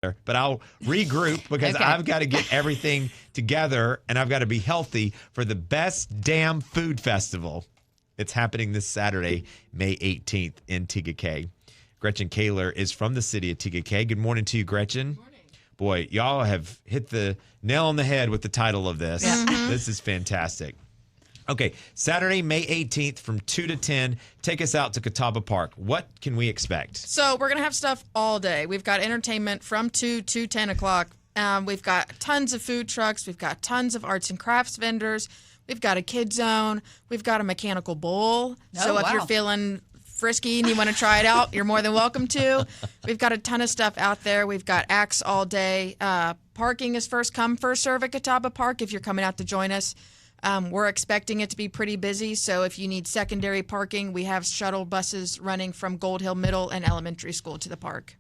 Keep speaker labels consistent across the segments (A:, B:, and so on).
A: but I'll regroup because I've got to get everything together and I've got to be healthy for the best damn food festival. It's happening this Saturday, May 18th in Tega Cay. Gretchen Kaler is from the city of Tega Cay. Good morning to you, Gretchen. Good morning. Boy, y'all have hit the nail on the head with the title of this. This is fantastic. Okay, Saturday, May 18th from 2 to 10. Take us out to Catawba Park. What can we expect?
B: So we're going to have stuff all day. We've got entertainment from 2 to 10 o'clock. We've got tons of food trucks. We've got tons of arts and crafts vendors. We've got a kid zone. We've got a mechanical bull. If you're feeling frisky and you want to try it out, you're more than welcome to. We've got a ton of stuff out there. We've got acts all day. Parking is first come, first serve at Catawba Park if you're coming out to join us. We're expecting it to be pretty busy, so if you need secondary parking, we have shuttle buses running from Gold Hill Middle and Elementary School to the park.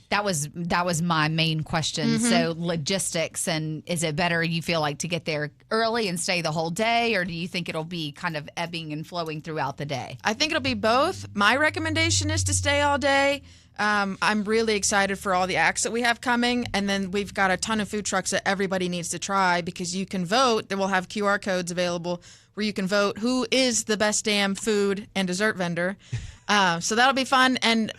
C: That was my main question. So logistics, and is it better, you feel like, to get there early and stay the whole day, or do you think it'll be kind of ebbing and flowing throughout the day?
B: I think it'll be both. My recommendation is to stay all day. I'm really excited for all the acts that we have coming, and then we've got a ton of food trucks that everybody needs to try because you can vote. Then we'll have QR codes available where you can vote who is the best damn food and dessert vendor. So that'll be fun. And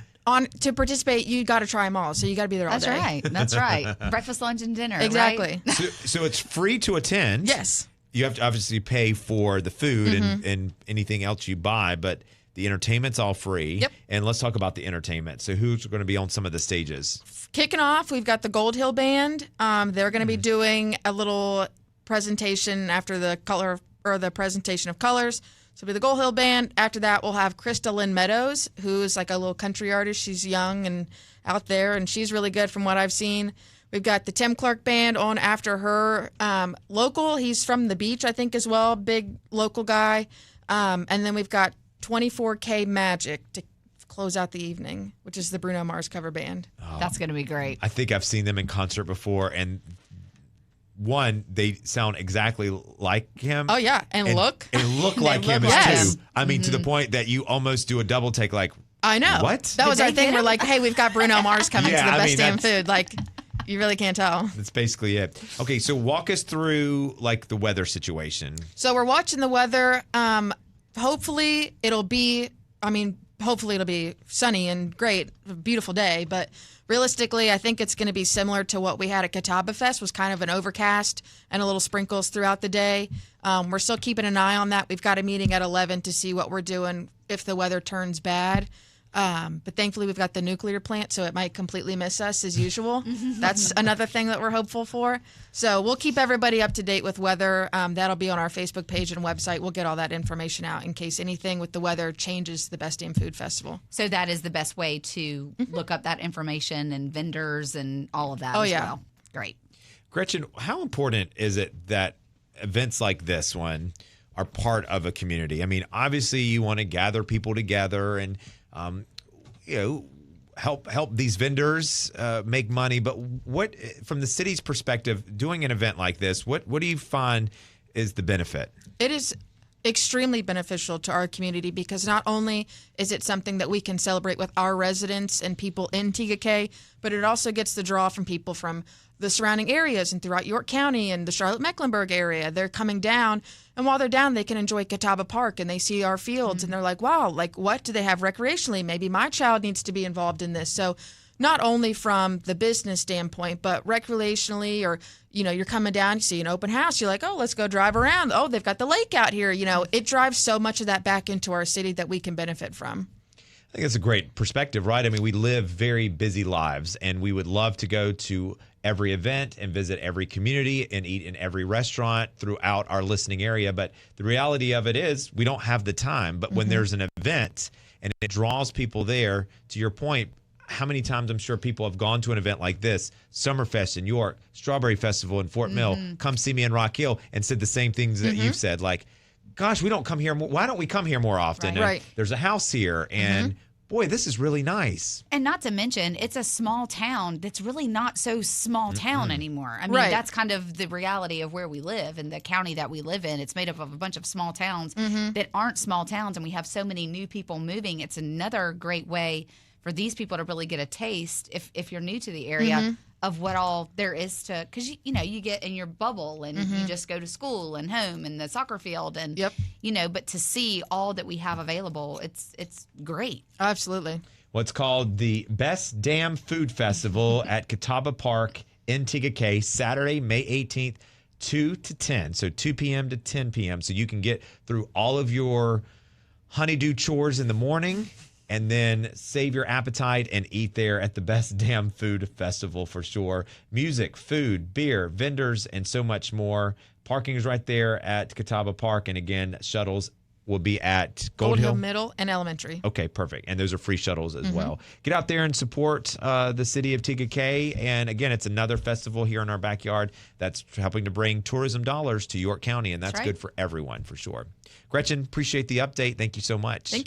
B: to participate, you got to try them all. So you got to be there all day.
C: That's right. Breakfast, lunch, and dinner.
B: Exactly.
C: Right?
A: So it's free to attend.
B: Yes.
A: You have to obviously pay for the food and anything else you buy, but the entertainment's all free.
B: Yep.
A: And let's talk about the entertainment. So who's going to be on some of the stages?
B: Kicking off, we've got the Gold Hill Band. They're going to be doing a little presentation after the presentation of colors. So it'll be the Gold Hill Band. After that, we'll have Krista Lynn Meadows, who's like a little country artist. She's young and out there, and she's really good from what I've seen. We've got the Tim Clark Band on after her. Local, he's from the beach, I think, as well. Big local guy. And then we've got 24K Magic to close out the evening, which is the Bruno Mars cover band.
C: Oh, that's going to be great.
A: I think I've seen them in concert before, and one, they sound exactly like him.
B: Oh, yeah, and look
A: like him too. I mean, to the point that you almost do a double take like,
B: I know.
A: What?
B: That was our thing. We're like, hey, we've got Bruno Mars coming to the best damn food. Like, you really can't tell.
A: That's basically it. Okay, so walk us through, like, the weather situation.
B: So we're watching the weather. Hopefully it'll be sunny and great, a beautiful day. But realistically, I think it's going to be similar to what we had at Catawba Fest, was kind of an overcast and a little sprinkles throughout the day. We're still keeping an eye on that. We've got a meeting at 11 to see what we're doing if the weather turns bad. But thankfully, we've got the nuclear plant, so it might completely miss us as usual. That's another thing that we're hopeful for. So we'll keep everybody up to date with weather. That'll be on our Facebook page and website. We'll get all that information out in case anything with the weather changes the Best Damn Food Festival.
C: So that is the best way to look up that information and vendors and all of that as well. Great.
A: Gretchen, how important is it that events like this one are part of a community? I mean, obviously you want to gather people together and help these vendors make money. But what, from the city's perspective, doing an event like this, what do you find is the benefit?
B: It is extremely beneficial to our community because not only is it something that we can celebrate with our residents and people in Tega Cay, but it also gets the draw from people from the surrounding areas and throughout York County and the Charlotte-Mecklenburg area. They're coming down, and while they're down, they can enjoy Catawba Park, and they see our fields, and they're like, wow, like, what do they have recreationally? Maybe my child needs to be involved in this. So not only from the business standpoint, but recreationally, or, you're coming down, you see an open house, you're like, oh, let's go drive around. Oh, they've got the lake out here. It drives so much of that back into our city that we can benefit from.
A: I think that's a great perspective, right? I mean, we live very busy lives, and we would love to go to every event and visit every community and eat in every restaurant throughout our listening area. But the reality of it is we don't have the time. But when there's an event and it draws people there, to your point, how many times I'm sure people have gone to an event like this, Summerfest in York, Strawberry Festival in Fort Mill, Come See Me in Rock Hill, and said the same things that you've said, like, gosh, we don't come here. Why don't we come here more often?
B: Right.
A: There's a house here, and boy, this is really nice.
C: And not to mention, it's a small town that's really not so small town anymore. I mean, that's kind of the reality of where we live and the county that we live in. It's made up of a bunch of small towns that aren't small towns, and we have so many new people moving. It's another great way for these people to really get a taste, if you're new to the area, of what all there is to, because you get in your bubble and you just go to school and home and the soccer field and but to see all that we have available, it's great.
B: Absolutely.
A: What's called the Best Damn Food Festival at Catawba Park in Tega Cay, Saturday, May 18th, 2 to 10. So 2 p.m. to 10 p.m. So you can get through all of your honeydew chores in the morning and then save your appetite and eat there at the Best Damn Food Festival for sure. Music, food, beer, vendors, and so much more. Parking is right there at Catawba Park. And again, shuttles will be at
B: Gold Hill Middle and Elementary.
A: Okay, perfect. And those are free shuttles as well. Get out there and support the city of Tega Cay. And again, it's another festival here in our backyard that's helping to bring tourism dollars to York County. And that's good for everyone for sure. Gretchen, appreciate the update. Thank you so much.
B: Thank you.